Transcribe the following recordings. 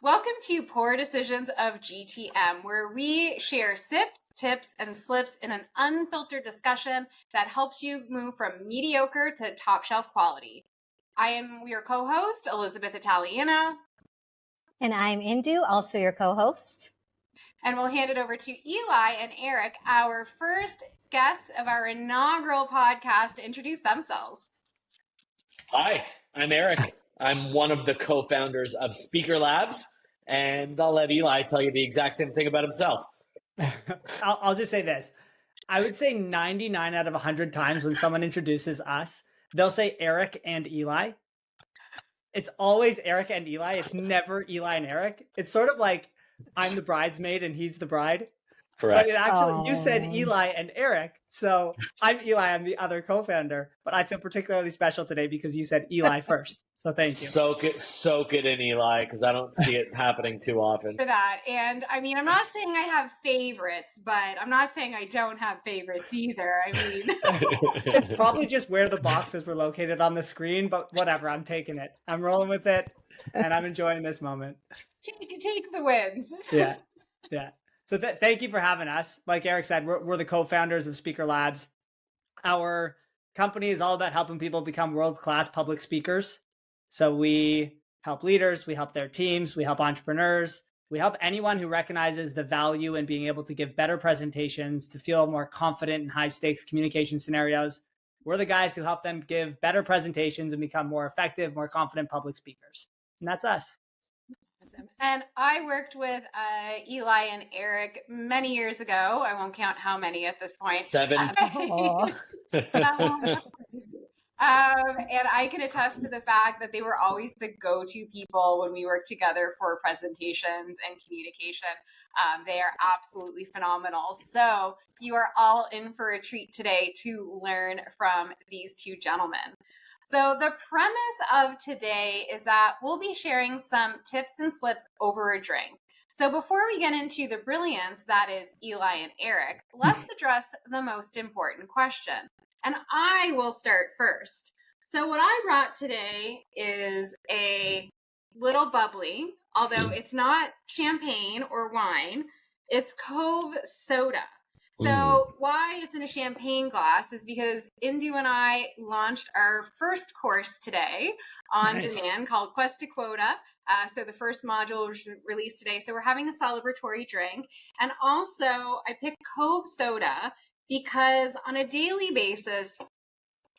Welcome to Pour Decisions of GTM, where we share sips, tips, and slips in an unfiltered discussion that helps you move from mediocre to top shelf quality. I am your co-host, Elizabeth Italiano. And I'm Indu, also your co-host. And we'll hand it over to Eli and Eric, our first guests of our inaugural podcast, to introduce themselves. Hi, I'm Eric. I'm one of the co-founders of Speakerlabs, and I'll let Eli tell you the exact same thing about himself. I'll just say this. I would say 99 out of 100 times when someone introduces us, they'll say Eric and Eli. It's always Eric and Eli. It's never Eli and Eric. It's sort of like I'm the bridesmaid and he's the bride. Correct. But it actually, you said Eli and Eric. So I'm Eli. I'm the other co-founder. But I feel particularly special today because you said Eli first. So thank you. Soak it in, Eli, because I don't see it happening too often. For that. And I mean, I'm not saying I have favorites, but I'm not saying I don't have favorites either. I mean, it's probably just where the boxes were located on the screen, but whatever. I'm taking it. I'm rolling with it, and I'm enjoying this moment. Take the wins. Yeah. So thank you for having us. Like Eric said, we're the co-founders of Speakerlabs. Our company is all about helping people become world-class public speakers. So we help leaders, we help their teams, we help entrepreneurs, we help anyone who recognizes the value in being able to give better presentations, to feel more confident in high-stakes communication scenarios. We're the guys who help them give better presentations and become more effective, more confident public speakers. And that's us. And I worked with Eli and Eric many years ago. I won't count how many at this point. 7. And I can attest to the fact that they were always the go-to people when we worked together for presentations and communication. They are absolutely phenomenal. So you are all in for a treat today to learn from these two gentlemen. So the premise of today is that we'll be sharing some tips and slips over a drink. So before we get into the brilliance that is Eli and Eric, let's address the most important question. And I will start first. So what I brought today is a little bubbly, although it's not champagne or wine, it's Cove soda. So why it's in a champagne glass is because Indu and I launched our first course today on demand called Quest to Quota. So the first module was released today. So we're having a celebratory drink. And also I picked Cove soda because on a daily basis,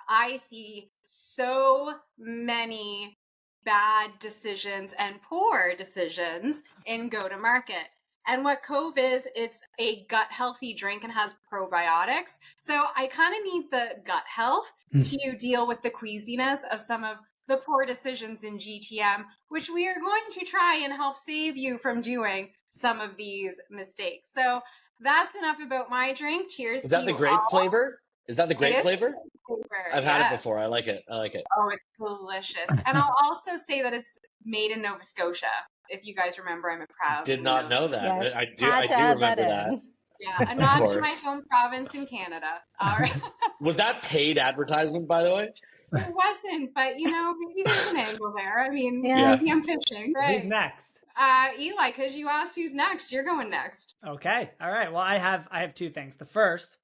I see so many bad decisions and poor decisions in go-to-market. And what Cove is, it's a gut healthy drink and has probiotics. So I kind of need the gut health to deal with the queasiness of some of the poor decisions in GTM, which we are going to try and help save you from doing some of these mistakes. So that's enough about my drink. Cheers. Is that the grape flavor? Is that the grape flavor? I've had it before. I like it. Oh, it's delicious. And I'll also say that it's made in Nova Scotia. If you guys remember, I'm a proud. Did not know that. Yes. I do remember that. Yeah, a nod to my home province in Canada. All right. Was that paid advertisement, by the way? It wasn't, but maybe there's an angle there. I mean, Yeah. maybe I'm pitching. Right. Who's next? Eli, because you asked who's next. You're going next. Okay. All right. Well, I have two things. The first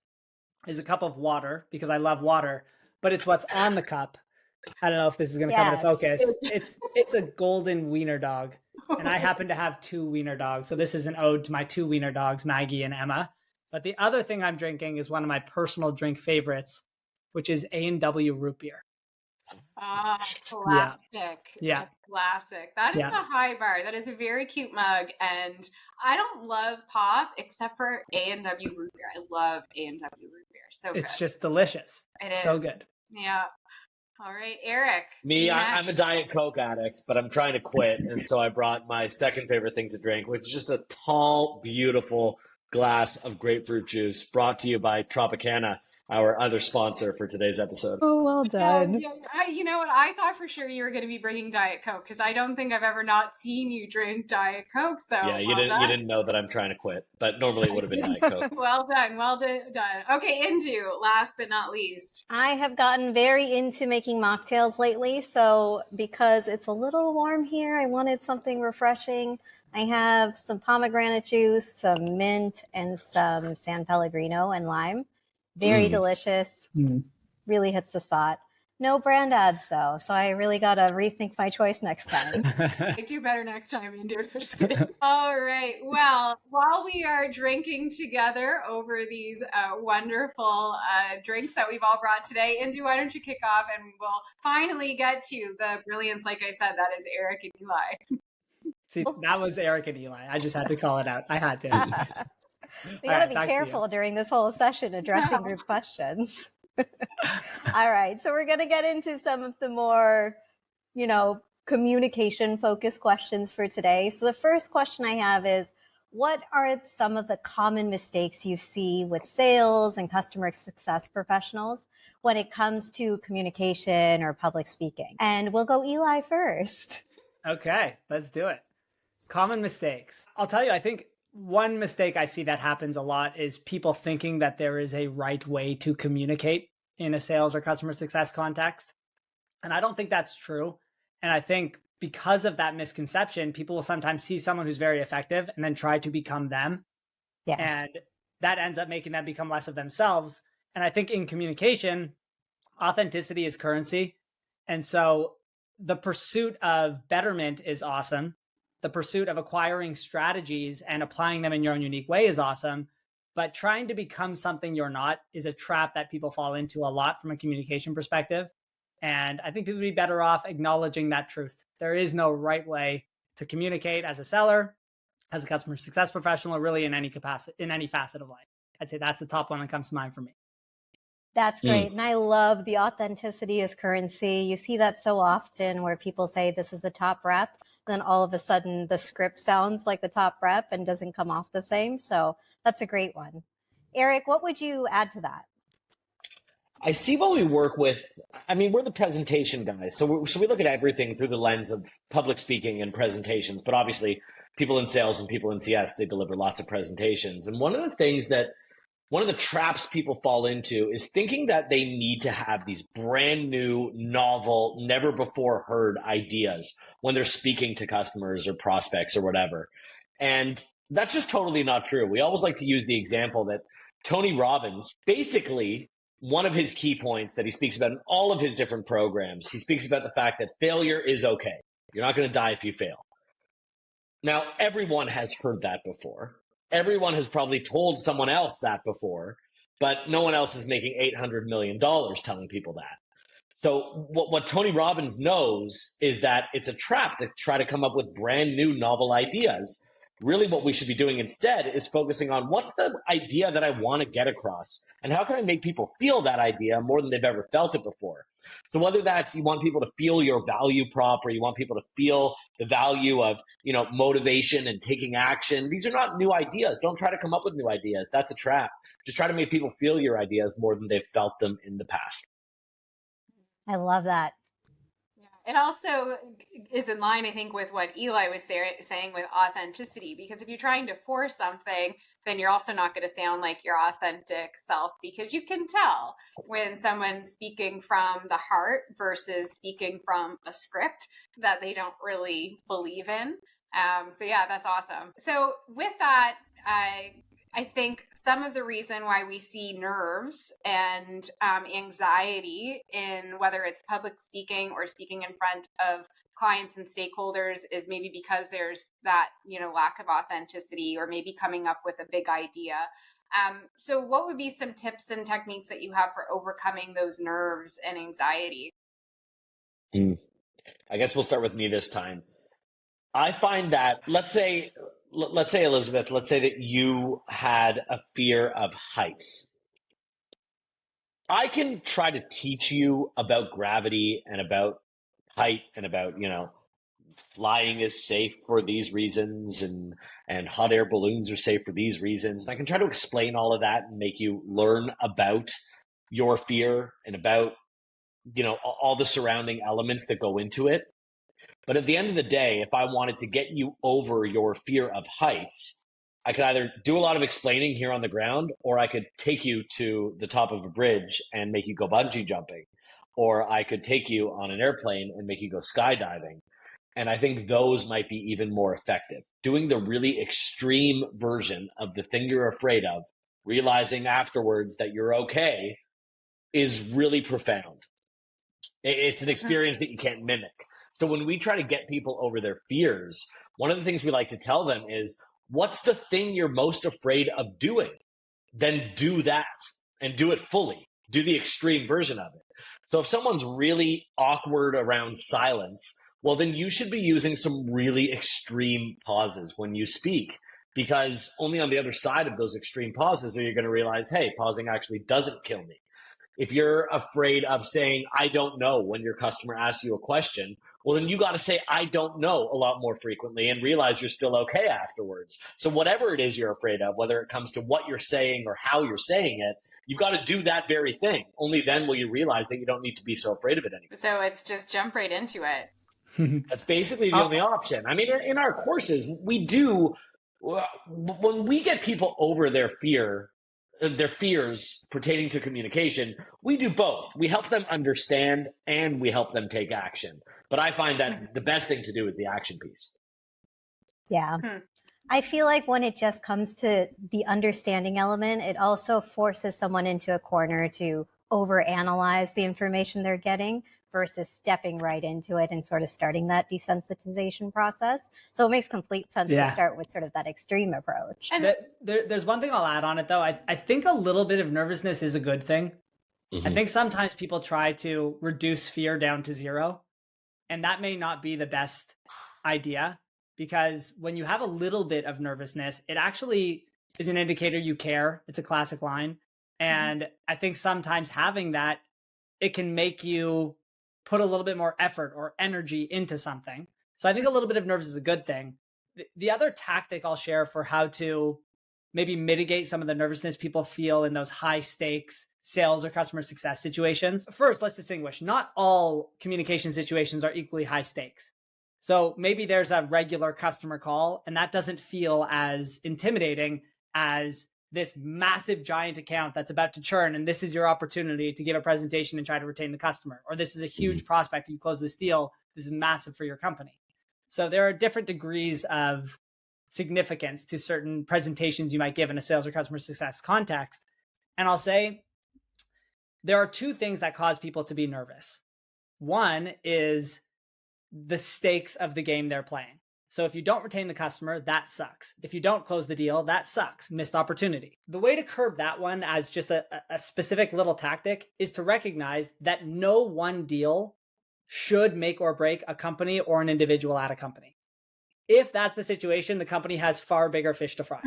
is a cup of water because I love water, but it's what's on the cup. I don't know if this is going to come into focus. It's a golden wiener dog. And I happen to have 2 wiener dogs. So this is an ode to my 2 wiener dogs, Maggie and Emma. But the other thing I'm drinking is one of my personal drink favorites, which is A&W root beer. Classic. Yeah. Classic. That is a high bar. That is a very cute mug. And I don't love pop except for A&W root beer. I love A&W root beer. So good. It's just delicious. It is. So good. Yeah. All right, Eric. I'm a Diet Coke addict, but I'm trying to quit. And so I brought my second favorite thing to drink, which is just a tall, beautiful glass of grapefruit juice, brought to you by Tropicana, our other sponsor for today's episode. Oh, well done. You know what? I thought for sure you were going to be bringing Diet Coke because I don't think I've ever not seen you drink Diet Coke. So yeah, you didn't know that I'm trying to quit, but normally it would have been Diet Coke. Well done. Okay, Indu, last but not least. I have gotten very into making mocktails lately. So because it's a little warm here, I wanted something refreshing. I have some pomegranate juice, some mint, and some San Pellegrino and lime. Very delicious. Really hits the spot. No brand ads though, so I really got to rethink my choice next time. I do better next time, Indu. Just kidding. All right. Well, while we are drinking together over these wonderful drinks that we've all brought today, Indu, why don't you kick off and we'll finally get to the brilliance, like I said, that is Eric and Eli. See, that was Eric and Eli. I just had to call it out. I had to. We got to be careful during this whole session addressing group questions. All right. So we're going to get into some of the more, communication focused questions for today. So the first question I have is, what are some of the common mistakes you see with sales and customer success professionals when it comes to communication or public speaking? And we'll go Eli first. Okay, let's do it. Common mistakes. I'll tell you, I think one mistake I see that happens a lot is people thinking that there is a right way to communicate in a sales or customer success context. And I don't think that's true. And I think because of that misconception, people will sometimes see someone who's very effective and then try to become them. Yeah. And that ends up making them become less of themselves. And I think in communication, authenticity is currency. And so the pursuit of betterment is awesome. The pursuit of acquiring strategies and applying them in your own unique way is awesome. But trying to become something you're not is a trap that people fall into a lot from a communication perspective. And I think people would be better off acknowledging that truth. There is no right way to communicate as a seller, as a customer success professional, or really in any capacity, in any facet of life. I'd say that's the top one that comes to mind for me. That's great. And I love the authenticity as currency. You see that so often where people say this is the top rep, then all of a sudden the script sounds like the top rep and doesn't come off the same. So that's a great one. Eric, what would you add to that? I see what we work with. I mean, we're the presentation guys. So we look at everything through the lens of public speaking and presentations. But obviously, people in sales and people in CS, they deliver lots of presentations. And one of the traps people fall into is thinking that they need to have these brand new, novel, never before heard ideas when they're speaking to customers or prospects or whatever. And that's just totally not true. We always like to use the example that Tony Robbins, basically, one of his key points that he speaks about in all of his different programs, he speaks about the fact that failure is okay. You're not going to die if you fail. Now, everyone has heard that before. Everyone has probably told someone else that before, but no one else is making $800 million telling people that. So what Tony Robbins knows is that it's a trap to try to come up with brand new novel ideas. Really what we should be doing instead is focusing on what's the idea that I want to get across and how can I make people feel that idea more than they've ever felt it before. So whether that's you want people to feel your value prop or you want people to feel the value of, motivation and taking action, these are not new ideas. Don't try to come up with new ideas. That's a trap. Just try to make people feel your ideas more than they've felt them in the past. I love that. It also is in line, I think, with what Eli was saying with authenticity, because if you're trying to force something, then you're also not going to sound like your authentic self, because you can tell when someone's speaking from the heart versus speaking from a script that they don't really believe in. So yeah, that's awesome. So with that, I think some of the reason why we see nerves and anxiety in whether it's public speaking or speaking in front of clients and stakeholders is maybe because there's that, lack of authenticity or maybe coming up with a big idea. So what would be some tips and techniques that you have for overcoming those nerves and anxiety? I guess we'll start with me this time. I find that, let's say, Elizabeth, let's say that you had a fear of heights. I can try to teach you about gravity and about height and about, flying is safe for these reasons, and hot air balloons are safe for these reasons. And I can try to explain all of that and make you learn about your fear and about, all the surrounding elements that go into it. But at the end of the day, if I wanted to get you over your fear of heights, I could either do a lot of explaining here on the ground, or I could take you to the top of a bridge and make you go bungee jumping, or I could take you on an airplane and make you go skydiving. And I think those might be even more effective. Doing the really extreme version of the thing you're afraid of, realizing afterwards that you're okay, is really profound. It's an experience that you can't mimic. So when we try to get people over their fears, one of the things we like to tell them is, what's the thing you're most afraid of doing? Then do that and do it fully. Do the extreme version of it. So if someone's really awkward around silence, well, then you should be using some really extreme pauses when you speak, because only on the other side of those extreme pauses are you going to realize, hey, pausing actually doesn't kill me. If you're afraid of saying, I don't know, when your customer asks you a question, well, then you got to say, I don't know, a lot more frequently and realize you're still okay afterwards. So whatever it is you're afraid of, whether it comes to what you're saying or how you're saying it, you've got to do that very thing. Only then will you realize that you don't need to be so afraid of it anymore. So it's just jump right into it. That's basically the only option. I mean, in our courses, we do, when we get people over their fears pertaining to communication, we do both. We help them understand and we help them take action. But I find that the best thing to do is the action piece. Yeah. I feel like when it just comes to the understanding element, it also forces someone into a corner to overanalyze the information they're getting versus stepping right into it and sort of starting that desensitization process. So it makes complete sense to start with sort of that extreme approach. And there's one thing I'll add on it, though. I think a little bit of nervousness is a good thing. Mm-hmm. I think sometimes people try to reduce fear down to zero, and that may not be the best idea, because when you have a little bit of nervousness, it actually is an indicator you care. It's a classic line. And I think sometimes having that, it can make you put a little bit more effort or energy into something. So I think a little bit of nerves is a good thing. The other tactic I'll share for how to maybe mitigate some of the nervousness people feel in those high stakes sales or customer success situations. First, let's distinguish. Not all communication situations are equally high stakes. So maybe there's a regular customer call and that doesn't feel as intimidating as this massive giant account that's about to churn, and this is your opportunity to give a presentation and try to retain the customer. Or this is a huge prospect, you close this deal, this is massive for your company. So there are different degrees of significance to certain presentations you might give in a sales or customer success context. And I'll say there are two things that cause people to be nervous. One is the stakes of the game they're playing. So if you don't retain the customer, that sucks. If you don't close the deal, that sucks. Missed opportunity. The way to curb that one as just a specific little tactic is to recognize that no one deal should make or break a company or an individual at a company. If that's the situation, the company has far bigger fish to fry.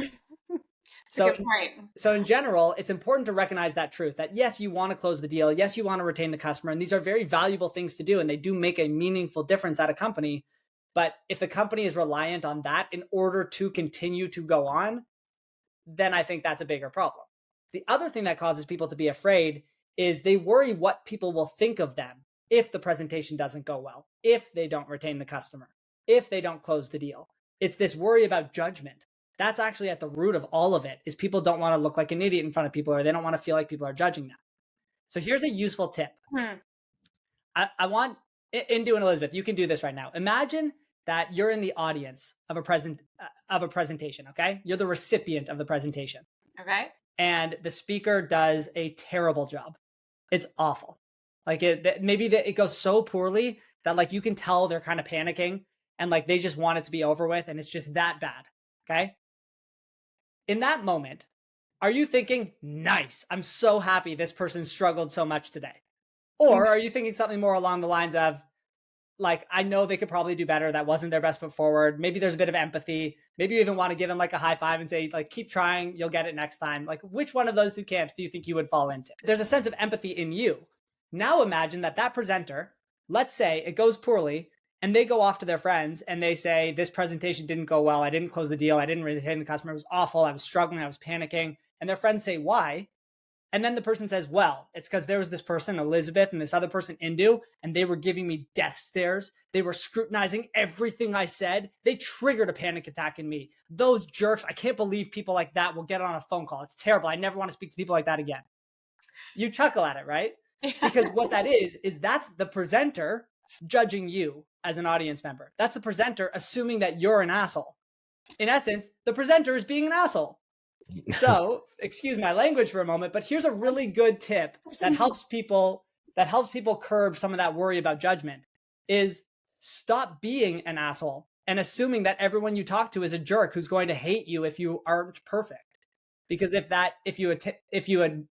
So, good point. So in general, it's important to recognize that truth, that yes, you want to close the deal. Yes, you want to retain the customer. And these are very valuable things to do. And they do make a meaningful difference at a company. But if the company is reliant on that in order to continue to go on, then I think that's a bigger problem. The other thing that causes people to be afraid is they worry what people will think of them if the presentation doesn't go well, if they don't retain the customer, if they don't close the deal. It's this worry about judgment. That's actually at the root of all of it, is people don't want to look like an idiot in front of people, or they don't want to feel like people are judging them. So here's a useful tip. I want Indu and Elizabeth, you can do this right now. Imagine that you're in the audience of a presentation, okay? You're the recipient of the presentation. Okay. And the speaker does a terrible job. It's awful. Like it goes so poorly that like you can tell they're kind of panicking and like they just want it to be over with, and it's just that bad, okay? In that moment, are you thinking, nice, I'm so happy this person struggled so much today? Or are you thinking something more along the lines of, like, I know they could probably do better. That wasn't their best foot forward. Maybe there's a bit of empathy. Maybe you even want to give them like a high five and say, like, keep trying. You'll get it next time. Like, which one of those two camps do you think you would fall into? There's a sense of empathy in you. Now imagine that presenter, let's say it goes poorly and they go off to their friends and they say, this presentation didn't go well. I didn't close the deal. I didn't retain the customer. It was awful. I was struggling. I was panicking. And their friends say, why? And then the person says, well, it's because there was this person, Elizabeth, and this other person, Indu, and they were giving me death stares. They were scrutinizing everything I said. They triggered a panic attack in me. Those jerks, I can't believe people like that will get on a phone call. It's terrible. I never want to speak to people like that again. You chuckle at it, right? Because what that is that's the presenter judging you as an audience member. That's the presenter assuming that you're an asshole. In essence, the presenter is being an asshole. So, excuse my language for a moment, but here's a really good tip that helps people curb some of that worry about judgment is stop being an asshole and assuming that everyone you talk to is a jerk who's going to hate you if you aren't perfect. Because if you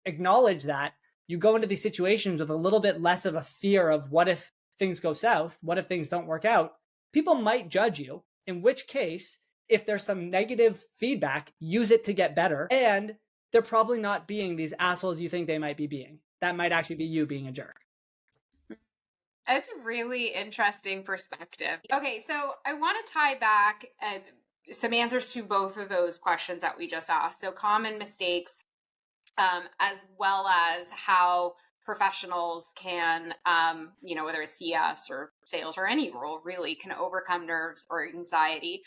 acknowledge that, you go into these situations with a little bit less of a fear of what if things go south, what if things don't work out. People might judge you, in which case, if there's some negative feedback, use it to get better. And they're probably not being these assholes you think they might be being. That might actually be you being a jerk. That's a really interesting perspective. Okay, so I want to tie back some answers to both of those questions that we just asked. So common mistakes, as well as how professionals can, whether it's CS or sales or any role really, can overcome nerves or anxiety.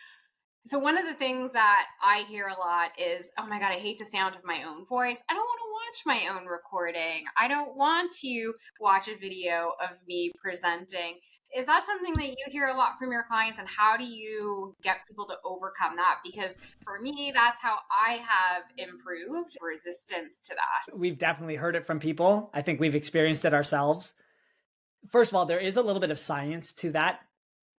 So one of the things that I hear a lot is, oh my God, I hate the sound of my own voice. I don't want to watch my own recording. I don't want to watch a video of me presenting. Is that something that you hear a lot from your clients, and how do you get people to overcome that? Because for me, that's how I have improved resistance to that. We've definitely heard it from people. I think we've experienced it ourselves. First of all, there is a little bit of science to that.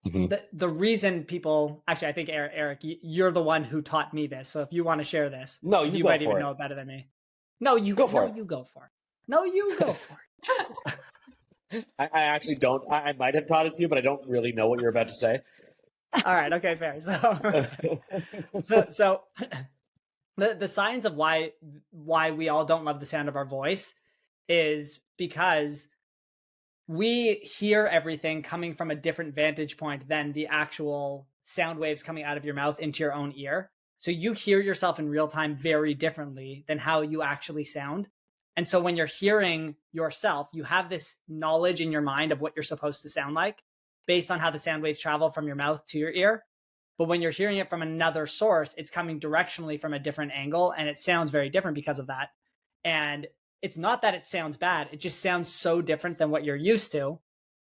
Mm-hmm. The reason people, actually, I think Eric, you're the one who taught me this. So if you want to share this, no, you might even know it better than me. No, you go for it. You go for it. No, you go for it. I actually don't. I might have taught it to you, but I don't really know what you're about to say. All right. Okay, fair. So the science of why we all don't love the sound of our voice is because we hear everything coming from a different vantage point than the actual sound waves coming out of your mouth into your own ear. So you hear yourself in real time very differently than how you actually sound. And so when you're hearing yourself, you have this knowledge in your mind of what you're supposed to sound like based on how the sound waves travel from your mouth to your ear. But when you're hearing it from another source, it's coming directionally from a different angle, and it sounds very different because of that. And it's not that it sounds bad. It just sounds so different than what you're used to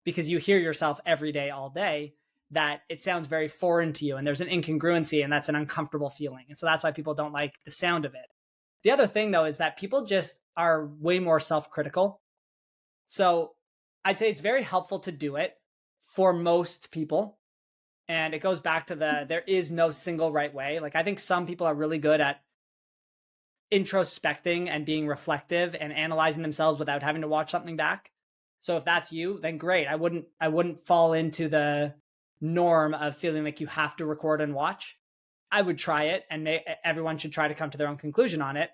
because you hear yourself every day, all day, that it sounds very foreign to you. And there's an incongruency, and that's an uncomfortable feeling. And so that's why people don't like the sound of it. The other thing, though, is that people just are way more self-critical. So I'd say it's very helpful to do it for most people. And it goes back to there is no single right way. Like, I think some people are really good at introspecting and being reflective and analyzing themselves without having to watch something back. So if that's you, then great. I wouldn't fall into the norm of feeling like you have to record and watch. I would try it, and everyone should try to come to their own conclusion on it.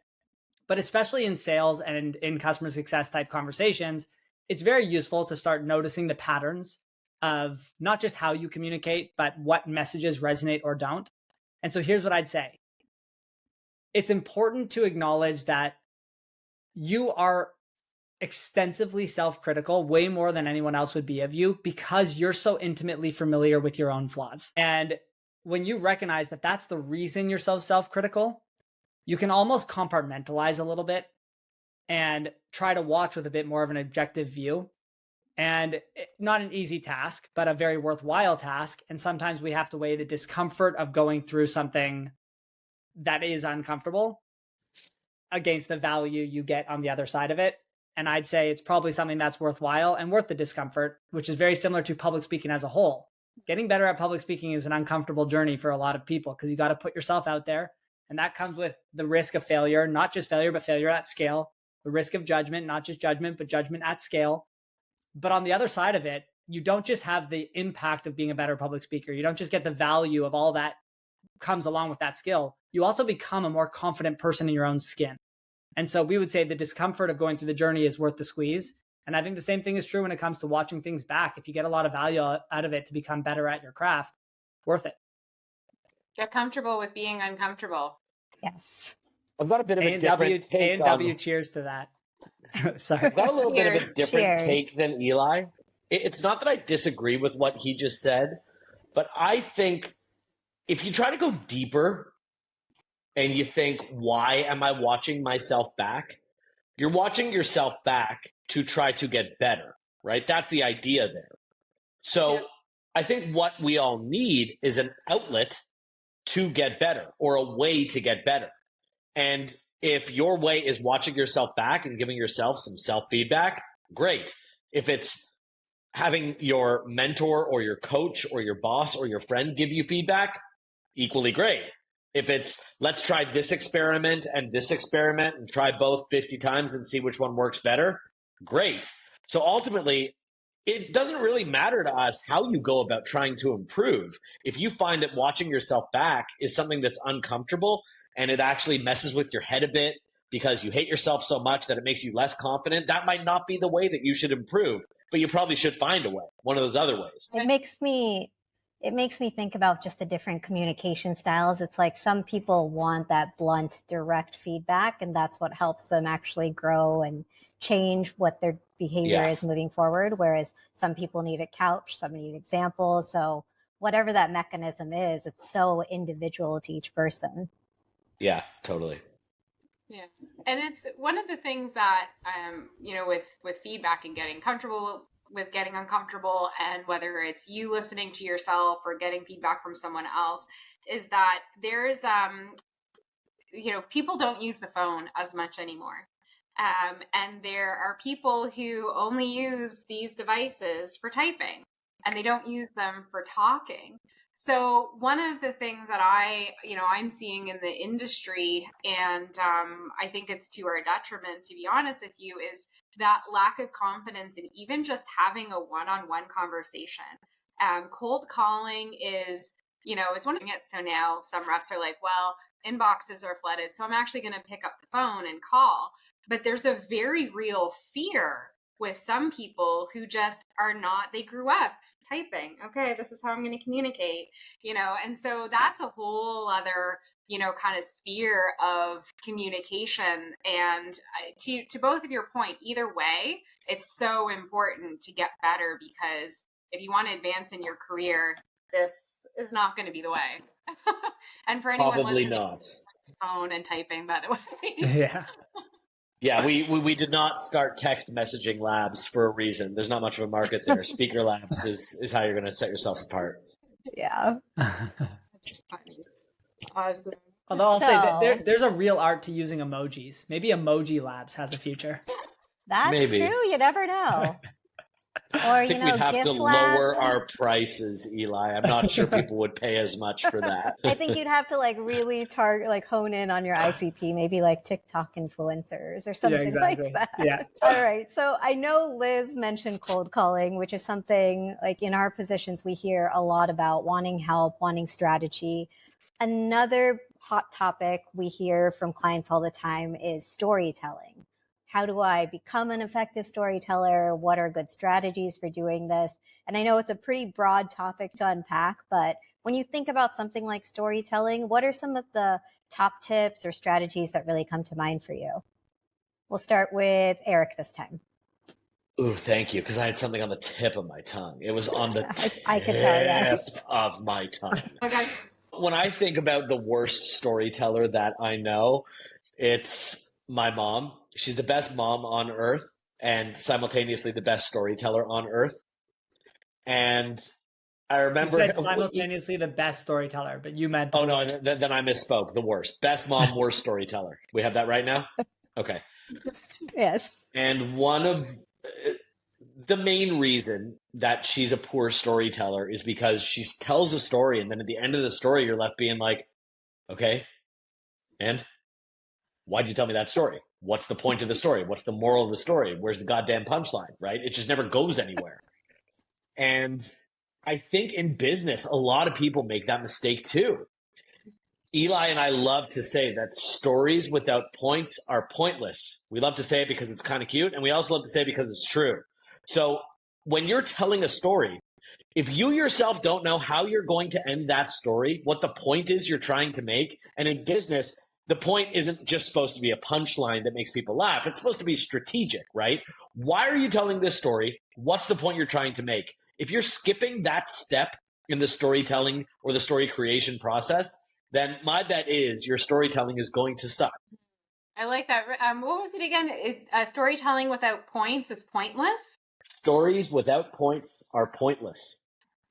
But especially in sales and in customer success type conversations, it's very useful to start noticing the patterns of not just how you communicate, but what messages resonate or don't. And so here's what I'd say. It's important to acknowledge that you are extensively self-critical, way more than anyone else would be of you, because you're so intimately familiar with your own flaws. And when you recognize that that's the reason you're so self-critical, you can almost compartmentalize a little bit and try to watch with a bit more of an objective view. And not an easy task, but a very worthwhile task. And sometimes we have to weigh the discomfort of going through something that is uncomfortable against the value you get on the other side of it. And I'd say it's probably something that's worthwhile and worth the discomfort, which is very similar to public speaking as a whole. Getting better at public speaking is an uncomfortable journey for a lot of people because you got to put yourself out there. And that comes with the risk of failure, not just failure, but failure at scale. The risk of judgment, not just judgment, but judgment at scale. But on the other side of it, you don't just have the impact of being a better public speaker. You don't just get the value of all that comes along with that skill. You also become a more confident person in your own skin. And so we would say the discomfort of going through the journey is worth the squeeze. And I think the same thing is true when it comes to watching things back. If you get a lot of value out of it to become better at your craft, worth it. Get comfortable with being uncomfortable. Yes. I've got a bit of a different take A&W, cheers to that. Sorry. I've got a little bit of a Cheers. different Cheers. take than Eli. It's not that I disagree with what he just said, but I think if you try to go deeper and you think, why am I watching myself back? You're watching yourself back to try to get better, right? That's the idea there. So Yeah. I think what we all need is an outlet to get better, or a way to get better. And if your way is watching yourself back and giving yourself some self-feedback, great. If it's having your mentor or your coach or your boss or your friend give you feedback, equally great. If it's, let's try this experiment and try both 50 times and see which one works better, great. So ultimately, it doesn't really matter to us how you go about trying to improve. If you find that watching yourself back is something that's uncomfortable and it actually messes with your head a bit because you hate yourself so much that it makes you less confident, that might not be the way that you should improve, but you probably should find a way, one of those other ways. It makes me think about just the different communication styles. It's like some people want that blunt, direct feedback, and that's what helps them actually grow and change what their behavior is moving forward. Whereas some people need a couch, some need examples. So whatever that mechanism is, it's so individual to each person. Yeah, totally. Yeah. And it's one of the things that, with feedback and getting comfortable with getting uncomfortable, and whether it's you listening to yourself or getting feedback from someone else, is that there's, people don't use the phone as much anymore. And there are people who only use these devices for typing and they don't use them for talking. So one of the things that I'm seeing in the industry, and I think it's to our detriment, to be honest with you, is that lack of confidence in even just having a one-on-one conversation. Cold calling is, it's one of the things. So now some reps are like, well, inboxes are flooded, so I'm actually going to pick up the phone and call. But there's a very real fear with some people who just are not, they grew up typing. Okay, this is how I'm going to communicate, and so that's a whole other, kind of sphere of communication. And to both of your point, either way, it's so important to get better, because if you want to advance in your career, this is not going to be the way. And for anyone Probably listening, not. phone and typing, by the way. Yeah. Yeah, we did not start text messaging labs for a reason. There's not much of a market there. Speakerlabs is how you're going to set yourself apart. Yeah. Awesome. Although I'll say that there's a real art to using emojis. Maybe Emoji Labs has a future. That's Maybe. true. You never know. Or, I think we'd have GIF to labs. lower our prices, Eli. I'm not sure people would pay as much for that. I think you'd have to really target, hone in on your ICP, maybe TikTok influencers or something like that. Yeah. All right. So I know Liz mentioned cold calling, which is something in our positions we hear a lot about, wanting help, wanting strategy. Another hot topic we hear from clients all the time is storytelling. How do I become an effective storyteller? What are good strategies for doing this? And I know it's a pretty broad topic to unpack, but when you think about something like storytelling, what are some of the top tips or strategies that really come to mind for you? We'll start with Eric this time. Ooh, thank you, because I had something on the tip of my tongue. It was on the I could tell, yes. tip of my tongue. Okay. When I think about the worst storyteller that I know, it's my mom. She's the best mom on earth and simultaneously the best storyteller on earth. And I remember... You said simultaneously the best storyteller, but you meant... Oh, no, then I misspoke. The worst. Best mom, worst storyteller. We have that right now? Okay. Yes. And one of the main reason that she's a poor storyteller is because she tells a story, and then at the end of the story, you're left being like, okay, and why'd you tell me that story? What's the point of the story? What's the moral of the story? Where's the goddamn punchline, right? It just never goes anywhere. And I think in business, a lot of people make that mistake too. Eli and I love to say that stories without points are pointless. We love to say it because it's kind of cute, and we also love to say it because it's true. So when you're telling a story, if you yourself don't know how you're going to end that story, what the point is you're trying to make, and in business, the point isn't just supposed to be a punchline that makes people laugh. It's supposed to be strategic, right? Why are you telling this story? What's the point you're trying to make? If you're skipping that step in the storytelling or the story creation process, then my bet is your storytelling is going to suck. I like that. What was it again? Storytelling without points is pointless. Stories without points are pointless.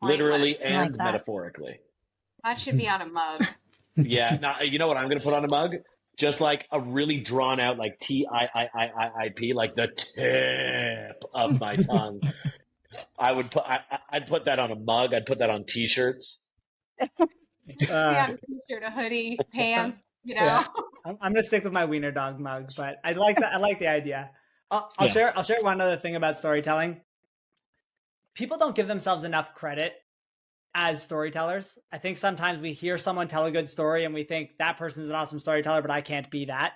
Literally and like metaphorically. That should be on a mug. Yeah. Now, you know what I'm going to put on a mug? Just like a really drawn out, like TIIIIP, like the tip of my tongue. I'd put that on a mug. I'd put that on T-shirts. Yeah, a t-shirt, a hoodie, pants, you know. Yeah. I'm gonna stick with my wiener dog mug, but I like that. I like the idea. I'll share one other thing about storytelling. People don't give themselves enough credit as storytellers. I think sometimes we hear someone tell a good story and we think that person's an awesome storyteller, but I can't be that.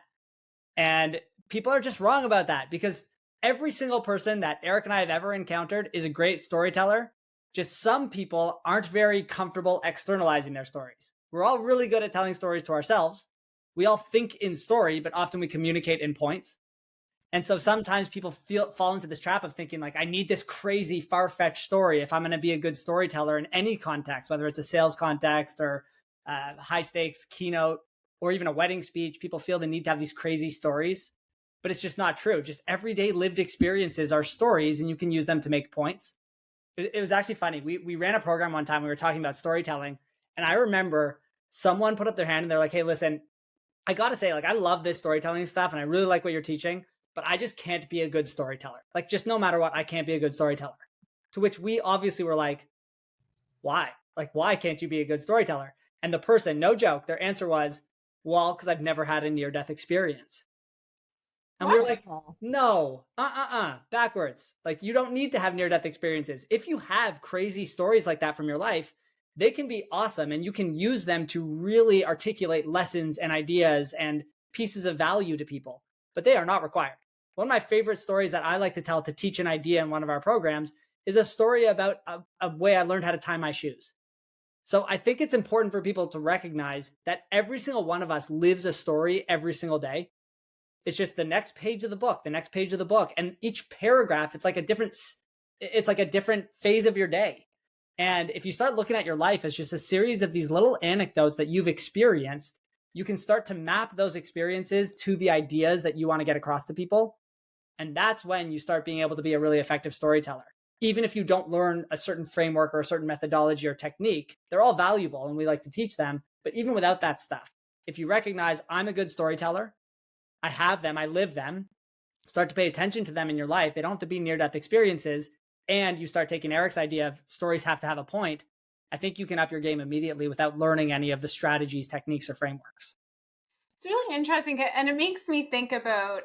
And people are just wrong about that, because every single person that Eric and I have ever encountered is a great storyteller. Just some people aren't very comfortable externalizing their stories. We're all really good at telling stories to ourselves. We all think in story, but often we communicate in points. And so sometimes people fall into this trap of thinking like, I need this crazy far-fetched story if I'm going to be a good storyteller in any context, whether it's a sales context or high stakes keynote or even a wedding speech. People feel the need to have these crazy stories, but it's just not true. Just everyday lived experiences are stories, and you can use them to make points. It was actually funny. We ran a program one time. We were talking about storytelling, and I remember someone put up their hand and they're like, hey, listen, I got to say, like, I love this storytelling stuff and I really like what you're teaching, but I just can't be a good storyteller. Like, just no matter what, I can't be a good storyteller. To which we obviously were like, why? Like, why can't you be a good storyteller? And the person, no joke, their answer was, well, because I've never had a near-death experience. And we were like, no, backwards. Like, you don't need to have near-death experiences. If you have crazy stories like that from your life, they can be awesome, and you can use them to really articulate lessons and ideas and pieces of value to people, but they are not required. One of my favorite stories that I like to tell to teach an idea in one of our programs is a story about a way I learned how to tie my shoes. So I think it's important for people to recognize that every single one of us lives a story every single day. It's just the next page of the book, and each paragraph, it's like a different phase of your day. And if you start looking at your life as just a series of these little anecdotes that you've experienced, you can start to map those experiences to the ideas that you want to get across to people. And that's when you start being able to be a really effective storyteller. Even if you don't learn a certain framework or a certain methodology or technique, they're all valuable and we like to teach them. But even without that stuff, if you recognize I'm a good storyteller, I have them, I live them, start to pay attention to them in your life. They don't have to be near-death experiences. And you start taking Eric's idea of stories have to have a point. I think you can up your game immediately without learning any of the strategies, techniques, or frameworks. It's really interesting. And it makes me think about,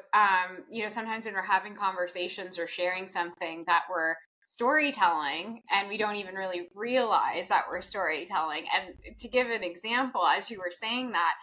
sometimes when we're having conversations or sharing something that we're storytelling and we don't even really realize that we're storytelling. And to give an example, as you were saying that,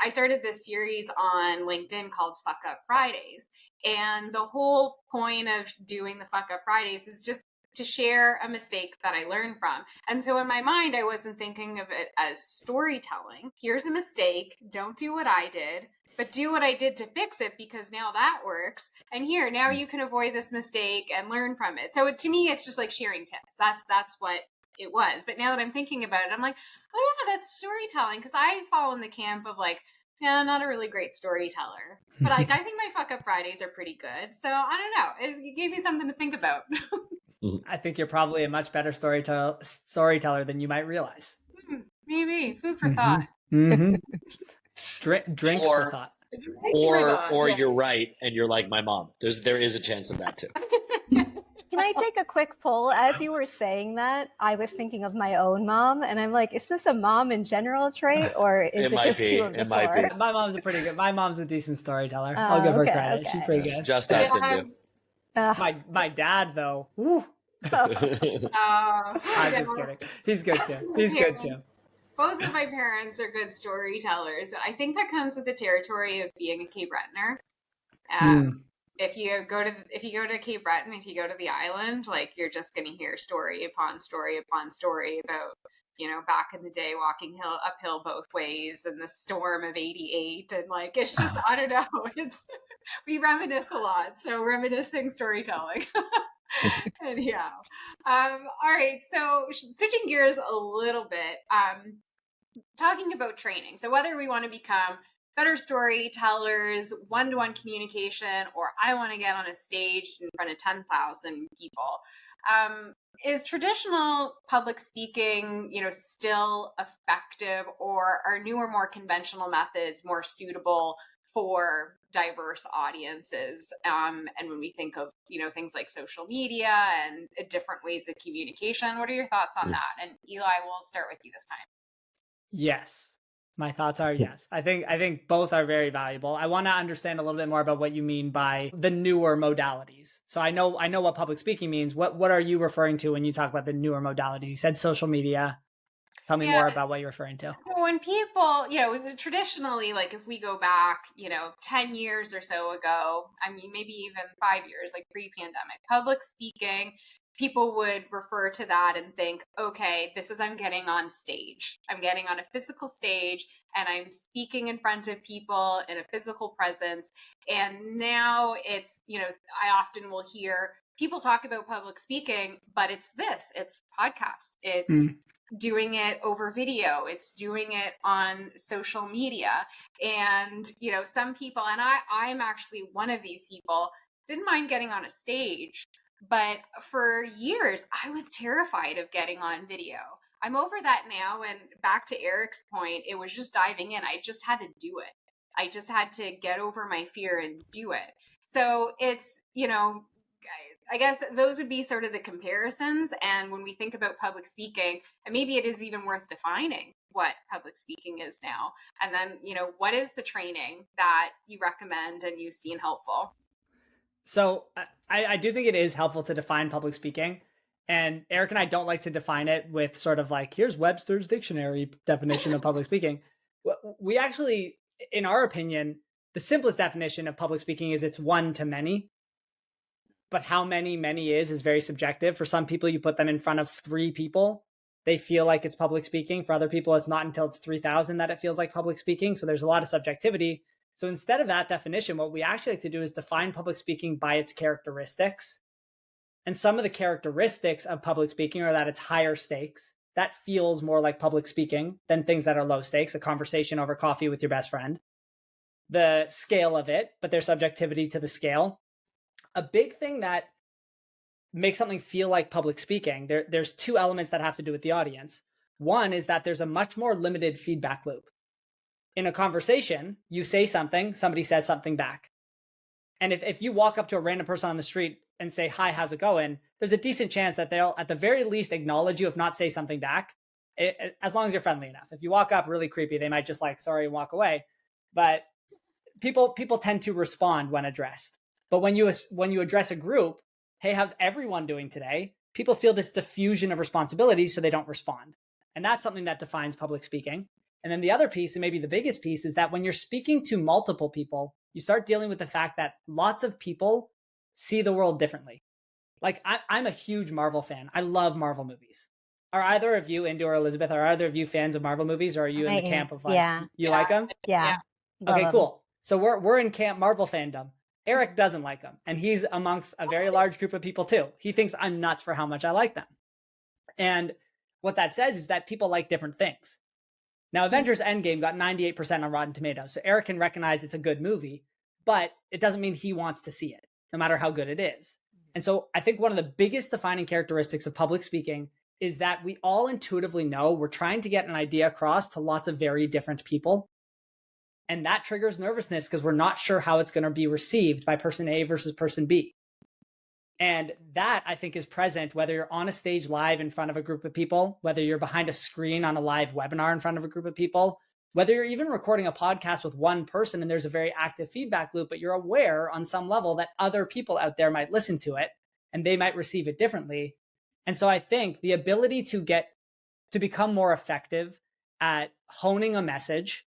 I started this series on LinkedIn called Fuck Up Fridays. And the whole point of doing the Fuck Up Fridays is just to share a mistake that I learned from. And so in my mind, I wasn't thinking of it as storytelling. Here's a mistake. Don't do what I did, but do what I did to fix it, because now that works. And now you can avoid this mistake and learn from it. So to me, it's just like sharing tips. That's what it was. But now that I'm thinking about it, I'm like, oh yeah, that's storytelling. Because I fall in the camp of like, yeah, I'm not a really great storyteller, but I think my Fuck Up Fridays are pretty good. So I don't know. It gave me something to think about. I think you're probably a much better storyteller than you might realize. Maybe food for thought. Mm-hmm. Drink for thought. Or you're right, and you're like my mom. There is a chance of that too. Can I take a quick poll? As you were saying that, I was thinking of my own mom, and I'm like, is this a mom in general trait, or is it just two of the four? My mom's a decent storyteller. I'll give her credit. She's pretty good. Just us, Indu. My dad, though. Woo. I'm just kidding. He's good too. Both of my parents are good storytellers. I think that comes with the territory of being a Cape Bretoner. If you go to Cape Breton, if you go to the island, like you're just going to hear story upon story upon story about, back in the day walking uphill both ways and the storm of 88, and like it's just I don't know, we reminisce a lot. So reminiscing storytelling. Anyhow. All right, so switching gears a little bit, talking about training. So whether we want to become better storytellers, one-to-one communication, or I want to get on a stage in front of 10,000 people, is traditional public speaking, still effective, or are newer, more conventional methods more suitable for diverse audiences? And when we think of, things like social media and different ways of communication, what are your thoughts on that? And Eli, we'll start with you this time. Yes. My thoughts are yes. I think both are very valuable. I want to understand a little bit more about what you mean by the newer modalities. So I know what public speaking means. What are you referring to when you talk about the newer modalities? You said social media. Tell me more about what you're referring to. So when people, traditionally, like if we go back, 10 years or so ago, I mean, maybe even 5 years, like pre-pandemic, public speaking, people would refer to that and think, okay, I'm getting on stage. I'm getting on a physical stage and I'm speaking in front of people in a physical presence. And now it's, I often will hear people talk about public speaking, but it's podcasts. It's doing it over video. It's doing it on social media. And, some people, and I'm actually one of these people, didn't mind getting on a stage. But for years, I was terrified of getting on video. I'm over that now. And back to Eric's point, it was just diving in. I just had to do it. I just had to get over my fear and do it. So it's, I guess those would be sort of the comparisons. And when we think about public speaking, and maybe it is even worth defining what public speaking is now. And then, what is the training that you recommend and you've seen helpful? So I do think it is helpful to define public speaking. And Eric and I don't like to define it with sort of like, here's Webster's dictionary definition of public speaking. We actually, in our opinion, the simplest definition of public speaking is it's one to many. But how many is very subjective. For some people, you put them in front of 3 people, they feel like it's public speaking. For other people, it's not until it's 3,000 that it feels like public speaking. So there's a lot of subjectivity. So instead of that definition, what we actually like to do is define public speaking by its characteristics. And some of the characteristics of public speaking are that it's higher stakes. That feels more like public speaking than things that are low stakes, a conversation over coffee with your best friend. The scale of it, but there's subjectivity to the scale. A big thing that makes something feel like public speaking, there's 2 elements that have to do with the audience. One is that there's a much more limited feedback loop. In a conversation, you say something, somebody says something back. And if you walk up to a random person on the street and say, hi, how's it going? There's a decent chance that they'll at the very least acknowledge you, if not say something back, as long as you're friendly enough. If you walk up really creepy, they might just like, sorry, and walk away. But people tend to respond when addressed. But when you address a group, hey, how's everyone doing today? People feel this diffusion of responsibility, so they don't respond. And that's something that defines public speaking. And then the other piece, and maybe the biggest piece, is that when you're speaking to multiple people, you start dealing with the fact that lots of people see the world differently. Like I'm a huge Marvel fan. I love Marvel movies. Are either of you, Indu or Elizabeth, are either of you fans of Marvel movies, or are you in the camp of like, you like them? Yeah. Okay, cool. So we're in camp Marvel fandom. Eric doesn't like them, and he's amongst a very large group of people too. He thinks I'm nuts for how much I like them. And what that says is that people like different things. Now, Avengers Endgame got 98% on Rotten Tomatoes, so Eric can recognize it's a good movie, but it doesn't mean he wants to see it, no matter how good it is. And so I think one of the biggest defining characteristics of public speaking is that we all intuitively know we're trying to get an idea across to lots of very different people. And that triggers nervousness because we're not sure how it's going to be received by person A versus person B. And that, I think, is present whether you're on a stage live in front of a group of people, whether you're behind a screen on a live webinar in front of a group of people, whether you're even recording a podcast with one person and there's a very active feedback loop, but you're aware on some level that other people out there might listen to it and they might receive it differently. And so I think the ability to become more effective at honing a message,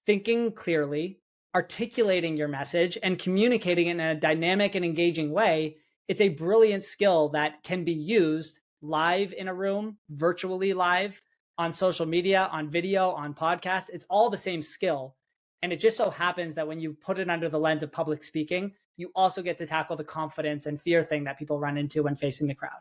thinking clearly, articulating your message, and communicating in a dynamic and engaging way, it's a brilliant skill that can be used live in a room, virtually live, on social media, on video, on podcasts. It's all the same skill. And it just so happens that when you put it under the lens of public speaking, you also get to tackle the confidence and fear thing that people run into when facing the crowd.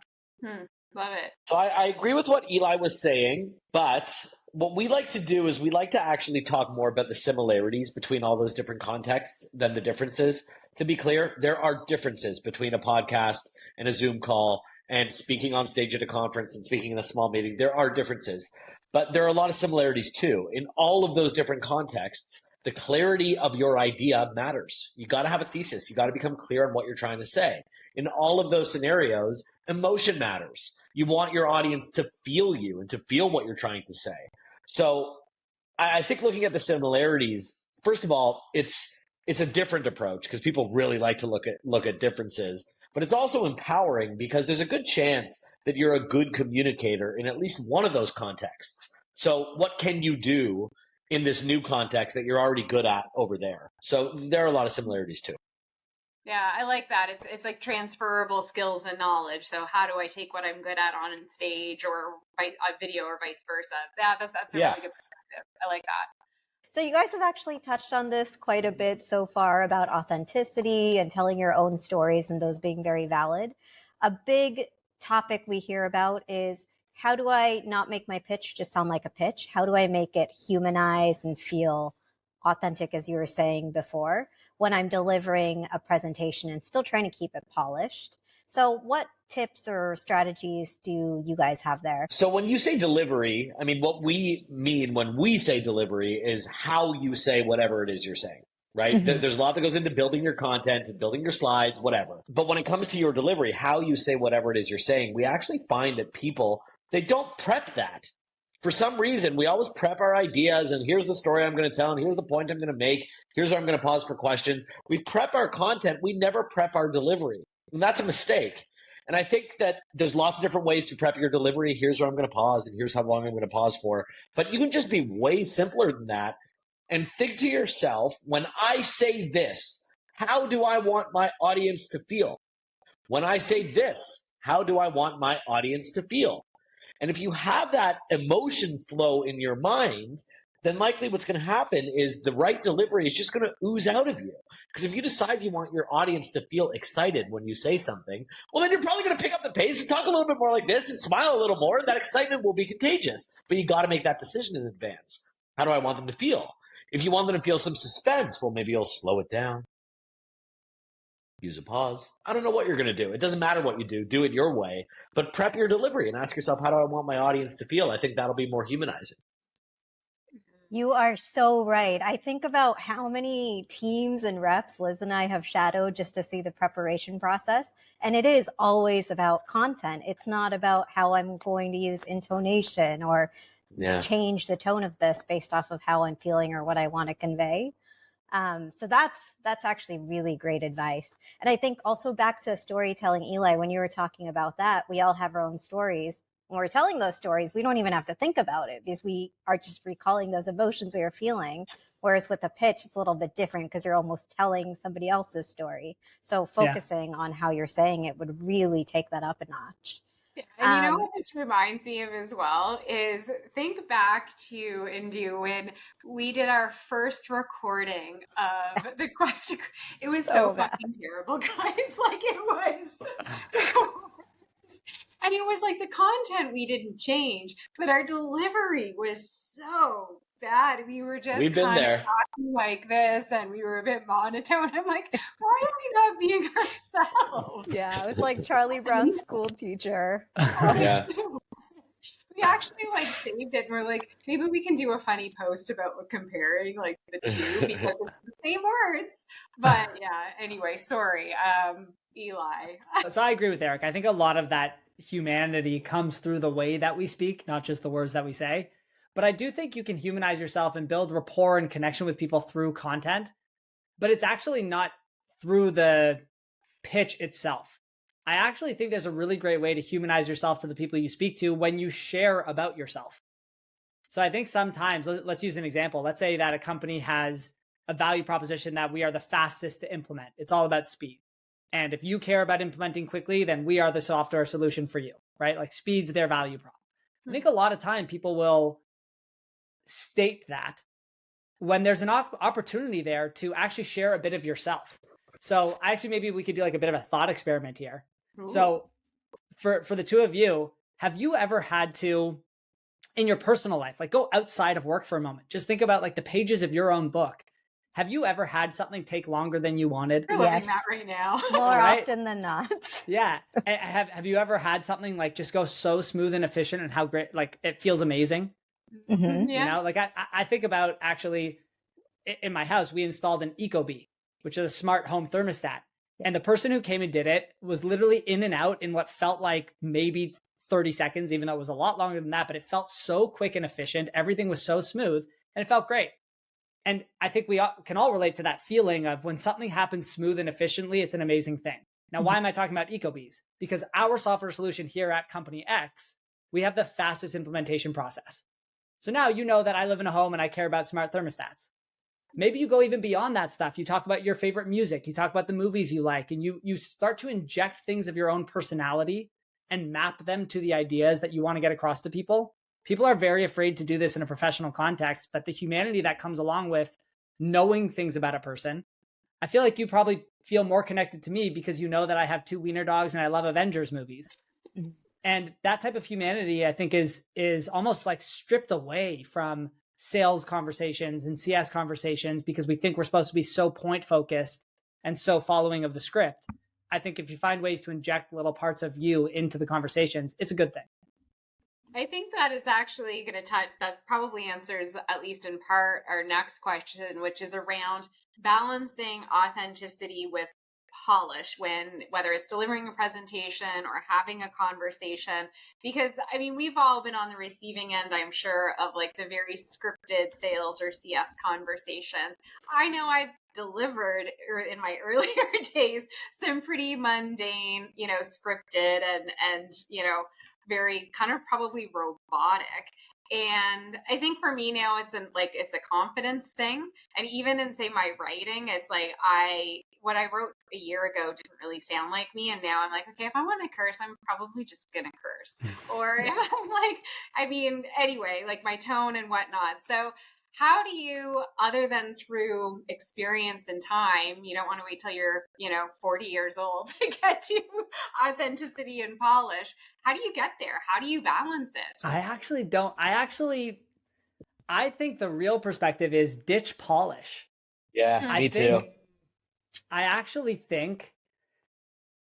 Love it. So I agree with what Eli was saying, but what we like to do is we like to actually talk more about the similarities between all those different contexts than the differences. To be clear, there are differences between a podcast and a Zoom call and speaking on stage at a conference and speaking in a small meeting. There are differences, but there are a lot of similarities too. In all of those different contexts, the clarity of your idea matters. You got to have a thesis. You got to become clear on what you're trying to say. In all of those scenarios, emotion matters. You want your audience to feel you and to feel what you're trying to say. So I think looking at the similarities, first of all, it's a different approach because people really like to look at differences, but it's also empowering because there's a good chance that you're a good communicator in at least one of those contexts. So what can you do in this new context that you're already good at over there? So there are a lot of similarities too. Yeah, I like that. It's like transferable skills and knowledge. So how do I take what I'm good at on stage or on video or vice versa? That's a really good perspective. I like that. So you guys have actually touched on this quite a bit so far about authenticity and telling your own stories and those being very valid. A big topic we hear about is, how do I not make my pitch just sound like a pitch? How do I make it humanize and feel authentic, as you were saying before, when I'm delivering a presentation and still trying to keep it polished? So what tips or strategies do you guys have there? So when you say delivery, I mean, what we mean when we say delivery is how you say whatever it is you're saying, right? Mm-hmm. There's a lot that goes into building your content and building your slides, whatever. But when it comes to your delivery, how you say whatever it is you're saying, we actually find that people, they don't prep that. For some reason, we always prep our ideas, and here's the story I'm going to tell, and here's the point I'm going to make, here's where I'm going to pause for questions. We prep our content. We never prep our delivery. And that's a mistake. And I think that there's lots of different ways to prep your delivery. Here's where I'm going to pause, and here's how long I'm going to pause for. But you can just be way simpler than that and think to yourself, when I say this, how do I want my audience to feel? When I say this, how do I want my audience to feel? And if you have that emotion flow in your mind, then likely what's going to happen is the right delivery is just going to ooze out of you. Because if you decide you want your audience to feel excited when you say something, well, then you're probably going to pick up the pace and talk a little bit more like this and smile a little more. And that excitement will be contagious. But you got to make that decision in advance. How do I want them to feel? If you want them to feel some suspense, well, maybe you'll slow it down. Use a pause. I don't know what you're going to do. It doesn't matter what you do. Do it your way. But prep your delivery and ask yourself, how do I want my audience to feel? I think that'll be more humanizing. You are so right. I think about how many teams and reps Liz and I have shadowed just to see the preparation process. And it is always about content. It's not about how I'm going to use intonation or change the tone of this based off of how I'm feeling or what I want to convey. So that's actually really great advice. And I think also back to storytelling, Eli, when you were talking about that, we all have our own stories. When we're telling those stories, we don't even have to think about it because we are just recalling those emotions we are feeling. Whereas with a pitch, it's a little bit different because you're almost telling somebody else's story. So focusing on how you're saying it would really take that up a notch. Yeah. And you know what this reminds me of as well is think back to Indu when we did our first recording of the Quest. It was so fucking terrible, guys. Like it was. And it was like the content we didn't change, but our delivery was so bad. We were just We've been there. Talking like this, and we were a bit monotone. I'm like, why are we not being ourselves? Yeah, it was like Charlie Brown's school teacher. Yeah. We actually like saved it, and we're like, maybe we can do a funny post about comparing like the two because it's the same words. But yeah, anyway, sorry, Eli. So I agree with Eric. I think a lot of that humanity comes through the way that we speak, not just the words that we say. But I do think you can humanize yourself and build rapport and connection with people through content. But it's actually not through the pitch itself. I actually think there's a really great way to humanize yourself to the people you speak to when you share about yourself. So I think sometimes, let's use an example. Let's say that a company has a value proposition that we are the fastest to implement. It's all about speed. And if you care about implementing quickly, then we are the software solution for you, right? Like speed's their value prop. I think a lot of time people will state that when there's an opportunity there to actually share a bit of yourself. So actually, maybe we could do like a bit of a thought experiment here. Ooh. So for the two of you, have you ever had to, in your personal life, like go outside of work for a moment, just think about like the pages of your own book. Have you ever had something take longer than you wanted? You're living that right now. More right? Often than not. Yeah. Have you ever had something like just go so smooth and efficient and how great, like it feels amazing? Mm-hmm. Yeah. You know, like I think about actually in my house, we installed an Ecobee, which is a smart home thermostat. And the person who came and did it was literally in and out in what felt like maybe 30 seconds, even though it was a lot longer than that, but it felt so quick and efficient. Everything was so smooth and it felt great. And I think we can all relate to that feeling of when something happens smooth and efficiently, it's an amazing thing. Now, why am I talking about Ecobees? Because our software solution here at Company X, we have the fastest implementation process. So now you know that I live in a home and I care about smart thermostats. Maybe you go even beyond that stuff. You talk about your favorite music. You talk about the movies you like, and you start to inject things of your own personality and map them to the ideas that you want to get across to people. People are very afraid to do this in a professional context, but the humanity that comes along with knowing things about a person, I feel like you probably feel more connected to me because you know that I have 2 wiener dogs and I love Avengers movies. And that type of humanity, I think, is almost like stripped away from sales conversations and CS conversations because we think we're supposed to be so point focused and so following of the script. I think if you find ways to inject little parts of you into the conversations, it's a good thing. I think that is actually going to that probably answers, at least in part, our next question, which is around balancing authenticity with polish whether it's delivering a presentation or having a conversation. Because I mean, we've all been on the receiving end, I'm sure, of like the very scripted sales or CS conversations. I know I've delivered in my earlier days some pretty mundane, scripted and very kind of probably robotic. And I think for me now, it's a confidence thing. And even in, say, my writing, it's like what I wrote a year ago didn't really sound like me. And now I'm like, okay, if I want to curse, I'm probably just going to curse. Or if I'm like, anyway, like my tone and whatnot. So how do you, other than through experience and time, you don't want to wait till you're, 40 years old to get to authenticity and polish. How do you get there? How do you balance it? I actually don't. I think the real perspective is ditch polish. Yeah, me too. I actually think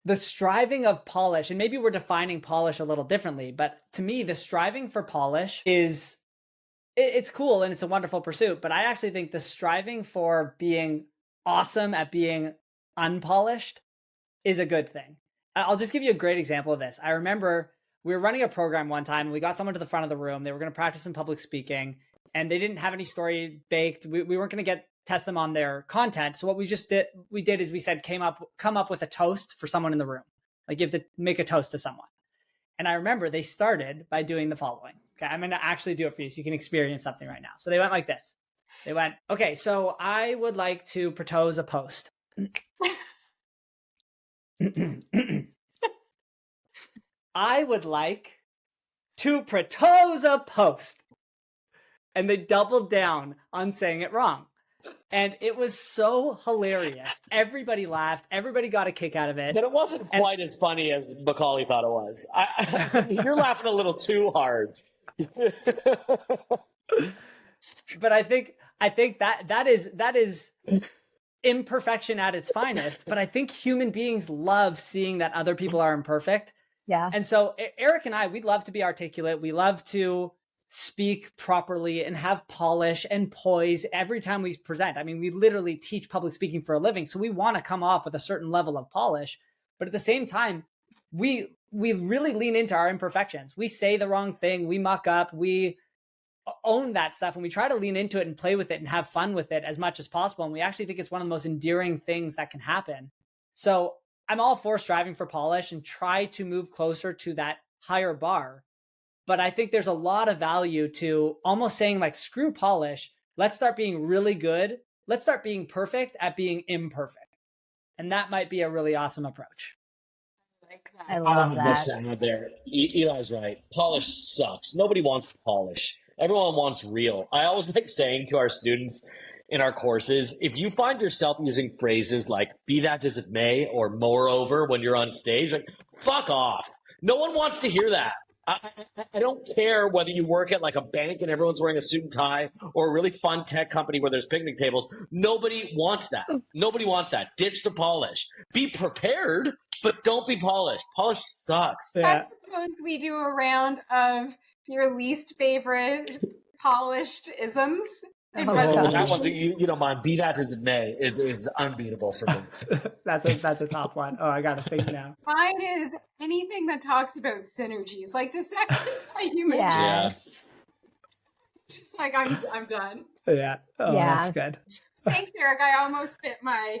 the striving of polish, and maybe we're defining polish a little differently, but to me, the striving for polish it's cool and it's a wonderful pursuit, but I actually think the striving for being awesome at being unpolished is a good thing. I'll just give you a great example of this. I remember we were running a program one time and we got someone to the front of the room. They were going to practice some public speaking and they didn't have any story baked. We weren't going to test them on their content. So what we did is we said, come up with a toast for someone in the room. Like you have to make a toast to someone. And I remember they started by doing the following. Okay, I'm going to actually do it for you so you can experience something right now. So they went like this. They went, okay, so I would like to propose a post. I would like to propose a post. And they doubled down on saying it wrong. And it was so hilarious. Everybody laughed. Everybody got a kick out of it. But it wasn't quite as funny as Macaulay thought it was. You're laughing a little too hard. But I think that is imperfection at its finest. But I think human beings love seeing that other people are imperfect. Yeah. And so Eric and I, we love to be articulate. We love to speak properly and have polish and poise every time we present. I mean, we literally teach public speaking for a living. So we want to come off with a certain level of polish. But at the same time, we really lean into our imperfections. We say the wrong thing. We muck up. We own that stuff and we try to lean into it and play with it and have fun with it as much as possible. And we actually think it's one of the most endearing things that can happen. So I'm all for striving for polish and try to move closer to that higher bar. But I think there's a lot of value to almost saying like, screw polish. Let's start being really good. Let's start being perfect at being imperfect. And that might be a really awesome approach. I love that. There. Eli's right. Polish sucks. Nobody wants polish. Everyone wants real. I always like saying to our students in our courses, if you find yourself using phrases like "be that as it may" or "moreover" when you're on stage, like, fuck off. No one wants to hear that. I don't care whether you work at like a bank and everyone's wearing a suit and tie, or a really fun tech company where there's picnic tables. Nobody wants that. Nobody wants that. Ditch the polish. Be prepared, but don't be polished. Polish sucks. Yeah. I suppose we do a round of your least favorite polished isms. Oh, That one that you don't mind. Be that as it may, it is unbeatable for me. That's a top one. Oh, I gotta think now. Mine is anything that talks about synergies, like the second that you mentioned. Yes. Just like I'm done. Yeah. Oh, Yeah. that's good. Thanks, Eric. I almost spit my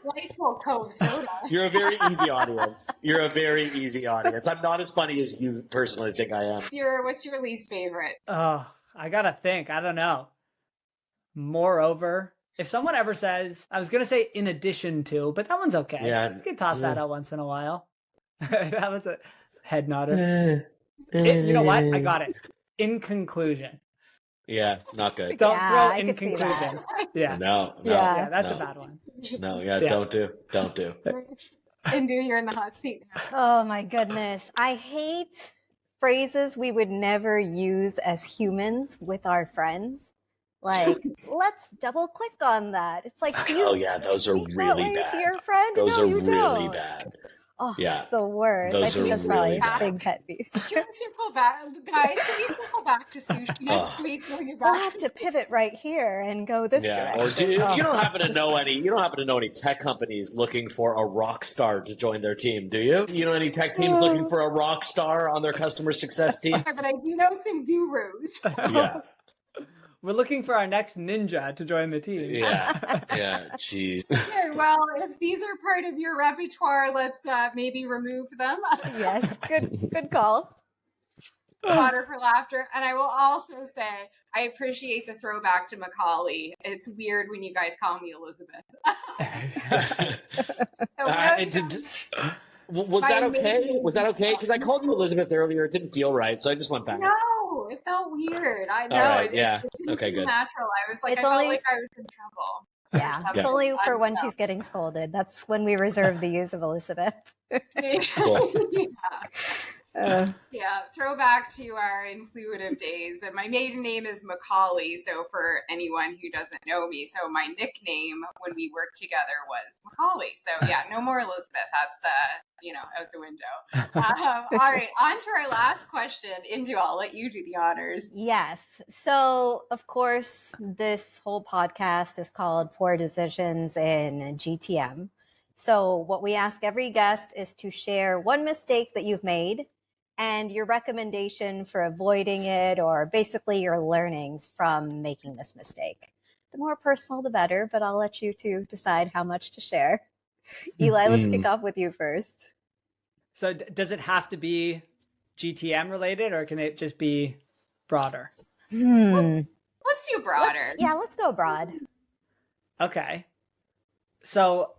delightful Cove soda. You're a very easy audience. You're a very easy audience. I'm not as funny as you personally think I am. What's your least favorite? Oh, I gotta think. I don't know. Moreover, if someone ever says, I was gonna say in addition to, but that one's okay. Yeah. You can toss that out once in a while. That was a head nodder. You know what? I got it. In conclusion. Yeah, not good. Don't Yeah, throw I in could see conclusion. that. Yeah. No. Yeah, that's no. a bad one. No, yeah, Yeah. don't do. Indu, you're in the hot seat now. Oh my goodness. I hate phrases we would never use as humans with our friends. Like, let's double click on that. It's like, do you Oh yeah, those are speak that really way bad. to your friend? Those No, are you really don't. bad. Oh, Yeah. it's the worst. I Those think are that's probably really a bad. big pet peeve. Can we circle back, guys? Can we circle back to sushi next week? When you're We'll back? have to pivot right here and go this Yeah, direction. or do you Oh. don't happen to know any tech companies looking for a rock star to join their team, do you? You know any tech teams looking for a rock star on their customer success team? But I do know some gurus. Yeah. We're looking for our next ninja to join the team. Yeah. Yeah. Jeez. Okay, well, if these are part of your repertoire, let's maybe remove them. Yes, good call. Water for laughter. And I will also say, I appreciate the throwback to Macaulay. It's weird when you guys call me Elizabeth. Was that okay? Was that okay? Because I called you Elizabeth earlier. It didn't feel right, so I just went back. No, it felt weird. I know. All right, yeah. It didn't Okay, feel good. natural. I was like, It's I felt only- like I was in trouble. Yeah, Or it's something. only for I when don't she's getting scolded. That's when we reserve the use of Elizabeth. know. Cool. Yeah, throwback to our inclusive days. And my maiden name is Macaulay. So for anyone who doesn't know me, so my nickname when we worked together was Macaulay. So yeah, no more Elizabeth. That's out the window. All right, on to our last question. Indu, I'll let you do the honors. Yes. So, of course, this whole podcast is called Pour Decisions in GTM. So, what we ask every guest is to share one mistake that you've made and your recommendation for avoiding it, or basically your learnings from making this mistake. The more personal, the better, but I'll let you two decide how much to share. Eli, let's kick off with you first. So does it have to be GTM related, or can it just be broader? Let's do broader. Let's go broad. Okay. So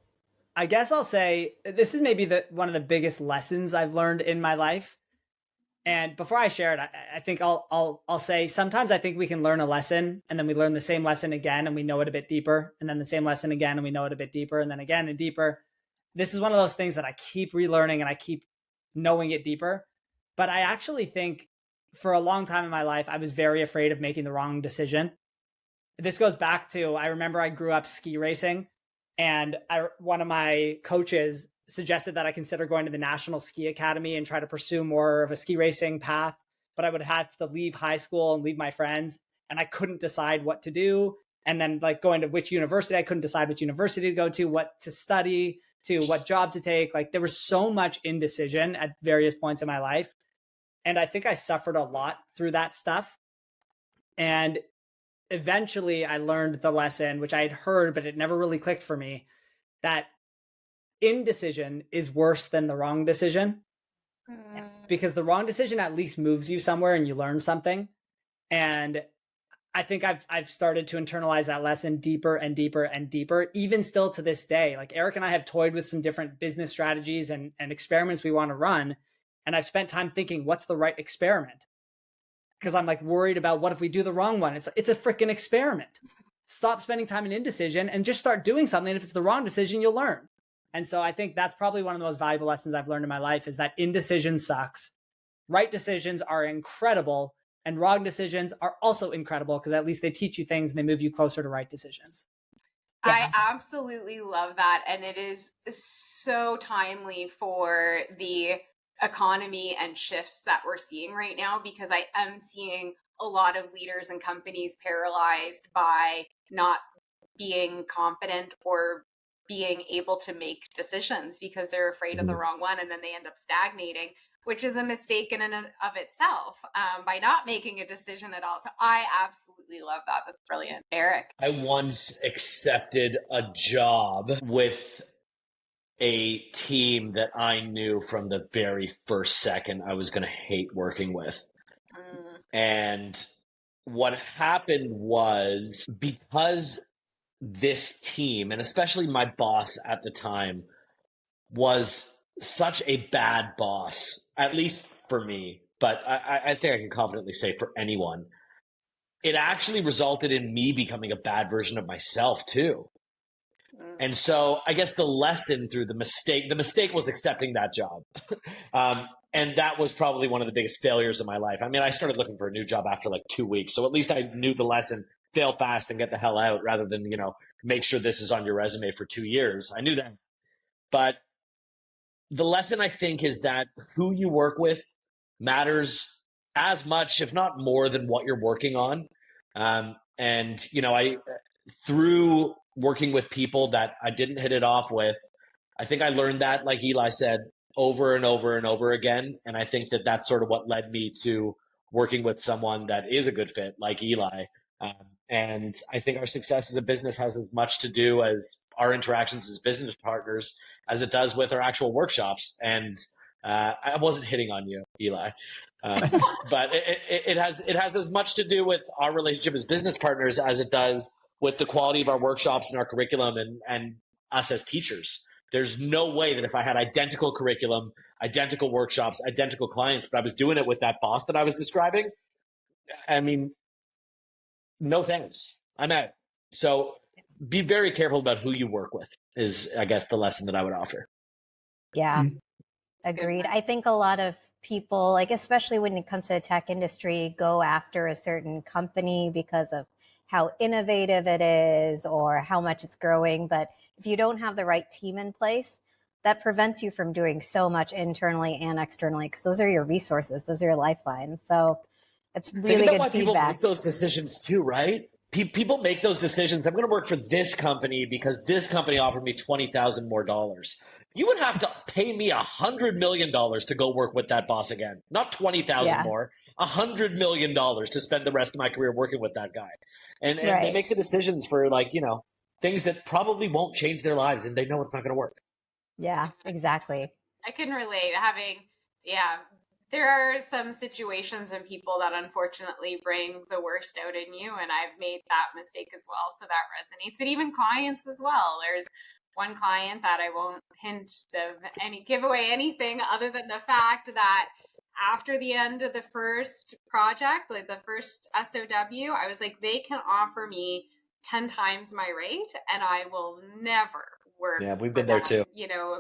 I guess I'll say this is maybe one of the biggest lessons I've learned in my life. And before I share it, I think I'll say sometimes I think we can learn a lesson and then we learn the same lesson again and we know it a bit deeper, and then the same lesson again and we know it a bit deeper, and then again and deeper. This is one of those things that I keep relearning and I keep knowing it deeper. But I actually think for a long time in my life, I was very afraid of making the wrong decision. This goes back to, I remember I grew up ski racing, and one of my coaches suggested that I consider going to the National Ski Academy and try to pursue more of a ski racing path, but I would have to leave high school and leave my friends, and I couldn't decide what to do. And then like going to which university, I couldn't decide which university to go to, what to study, to what job to take. Like there was so much indecision at various points in my life. And I think I suffered a lot through that stuff. And eventually I learned the lesson, which I had heard, but it never really clicked for me, that indecision is worse than the wrong decision. because the wrong decision at least moves you somewhere and you learn something. And I think I've started to internalize that lesson deeper and deeper and deeper, even still to this day. Like Eric and I have toyed with some different business strategies and experiments we want to run. And I've spent time thinking, what's the right experiment? Because I'm like worried about what if we do the wrong one? It's a freaking experiment. Stop spending time in indecision and just start doing something. If it's the wrong decision, you'll learn. And so I think that's probably one of the most valuable lessons I've learned in my life is that indecision sucks. Right decisions are incredible. And wrong decisions are also incredible because at least they teach you things and they move you closer to right decisions. Yeah. I absolutely love that. And it is so timely for the economy and shifts that we're seeing right now, because I am seeing a lot of leaders and companies paralyzed by not being confident or being able to make decisions because they're afraid of the wrong one, and then they end up stagnating, which is a mistake in and of itself, by not making a decision at all. So I absolutely love that. That's brilliant. Eric? I once accepted a job with a team that I knew from the very first second I was going to hate working with. And what happened was, because this team, and especially my boss at the time, was such a bad boss, at least for me, but I think I can confidently say for anyone, it actually resulted in me becoming a bad version of myself too. And so I guess the lesson through the mistake was accepting that job. And that was probably one of the biggest failures of my life. I mean, I started looking for a new job after like 2 weeks. So at least I knew the lesson: fail fast and get the hell out, rather than, make sure this is on your resume for 2 years. I knew that. But the lesson, I think, is that who you work with matters as much, if not more, than what you're working on. Through working with people that I didn't hit it off with, I think I learned that, like Eli said, over and over and over again. And I think that that's sort of what led me to working with someone that is a good fit, like Eli. And I think our success as a business has as much to do as our interactions as business partners as it does with our actual workshops. And I wasn't hitting on you, Eli. But it has as much to do with our relationship as business partners as it does with the quality of our workshops and our curriculum and us as teachers. There's no way that if I had identical curriculum, identical workshops, identical clients, but I was doing it with that boss that I was describing, I mean, no thanks. I'm out. So be very careful about who you work with is, I guess, the lesson that I would offer. Yeah, agreed. I think a lot of people, like especially when it comes to the tech industry, go after a certain company because of how innovative it is or how much it's growing. But if you don't have the right team in place, that prevents you from doing so much internally and externally, because those are your resources, those are your lifelines. So it's really good feedback. People make those decisions too, right? People make those decisions. I'm going to work for this company because this company offered me $20,000 more. You would have to pay me $100 million to go work with that boss again. Not 20,000 more, $100 million to spend the rest of my career working with that guy. And they make the decisions for things that probably won't change their lives, and they know it's not going to work. Yeah, exactly. I can relate. There are some situations and people that unfortunately bring the worst out in you, and I've made that mistake as well, so that resonates. But even clients as well. There's one client that I won't give away anything other than the fact that after the end of the first project, like the first SOW, I was like, they can offer me 10 times my rate and I will never work. Yeah, we've been there too.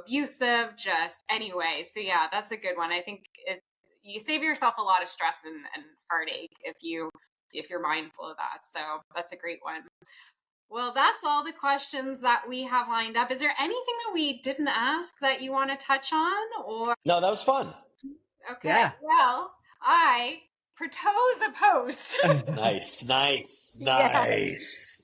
Abusive, just anyway. So yeah, that's a good one. I think you save yourself a lot of stress and heartache if you're mindful of that. So that's a great one. Well, that's all the questions that we have lined up. Is there anything that we didn't ask that you want to touch on? Or no, that was fun. Okay. Yeah. Well, I propose a post. Nice. Yes.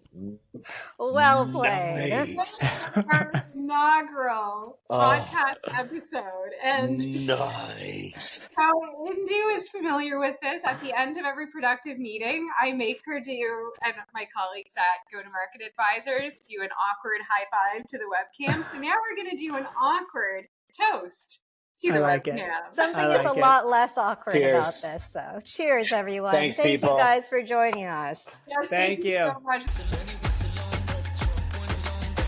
Well played. Nice. Our inaugural podcast episode. And nice. So Indu is familiar with this. At the end of every productive meeting, I make her do, and my colleagues at Go-to-Market Advisors do an awkward high five to the webcam. So now we're going to do an awkward toast To the like it. webcam. Something I is like a it. lot less awkward about Cheers. this, though. Cheers, everyone. Thanks, Thank people. you guys for joining us. Yes, Thank you. so much.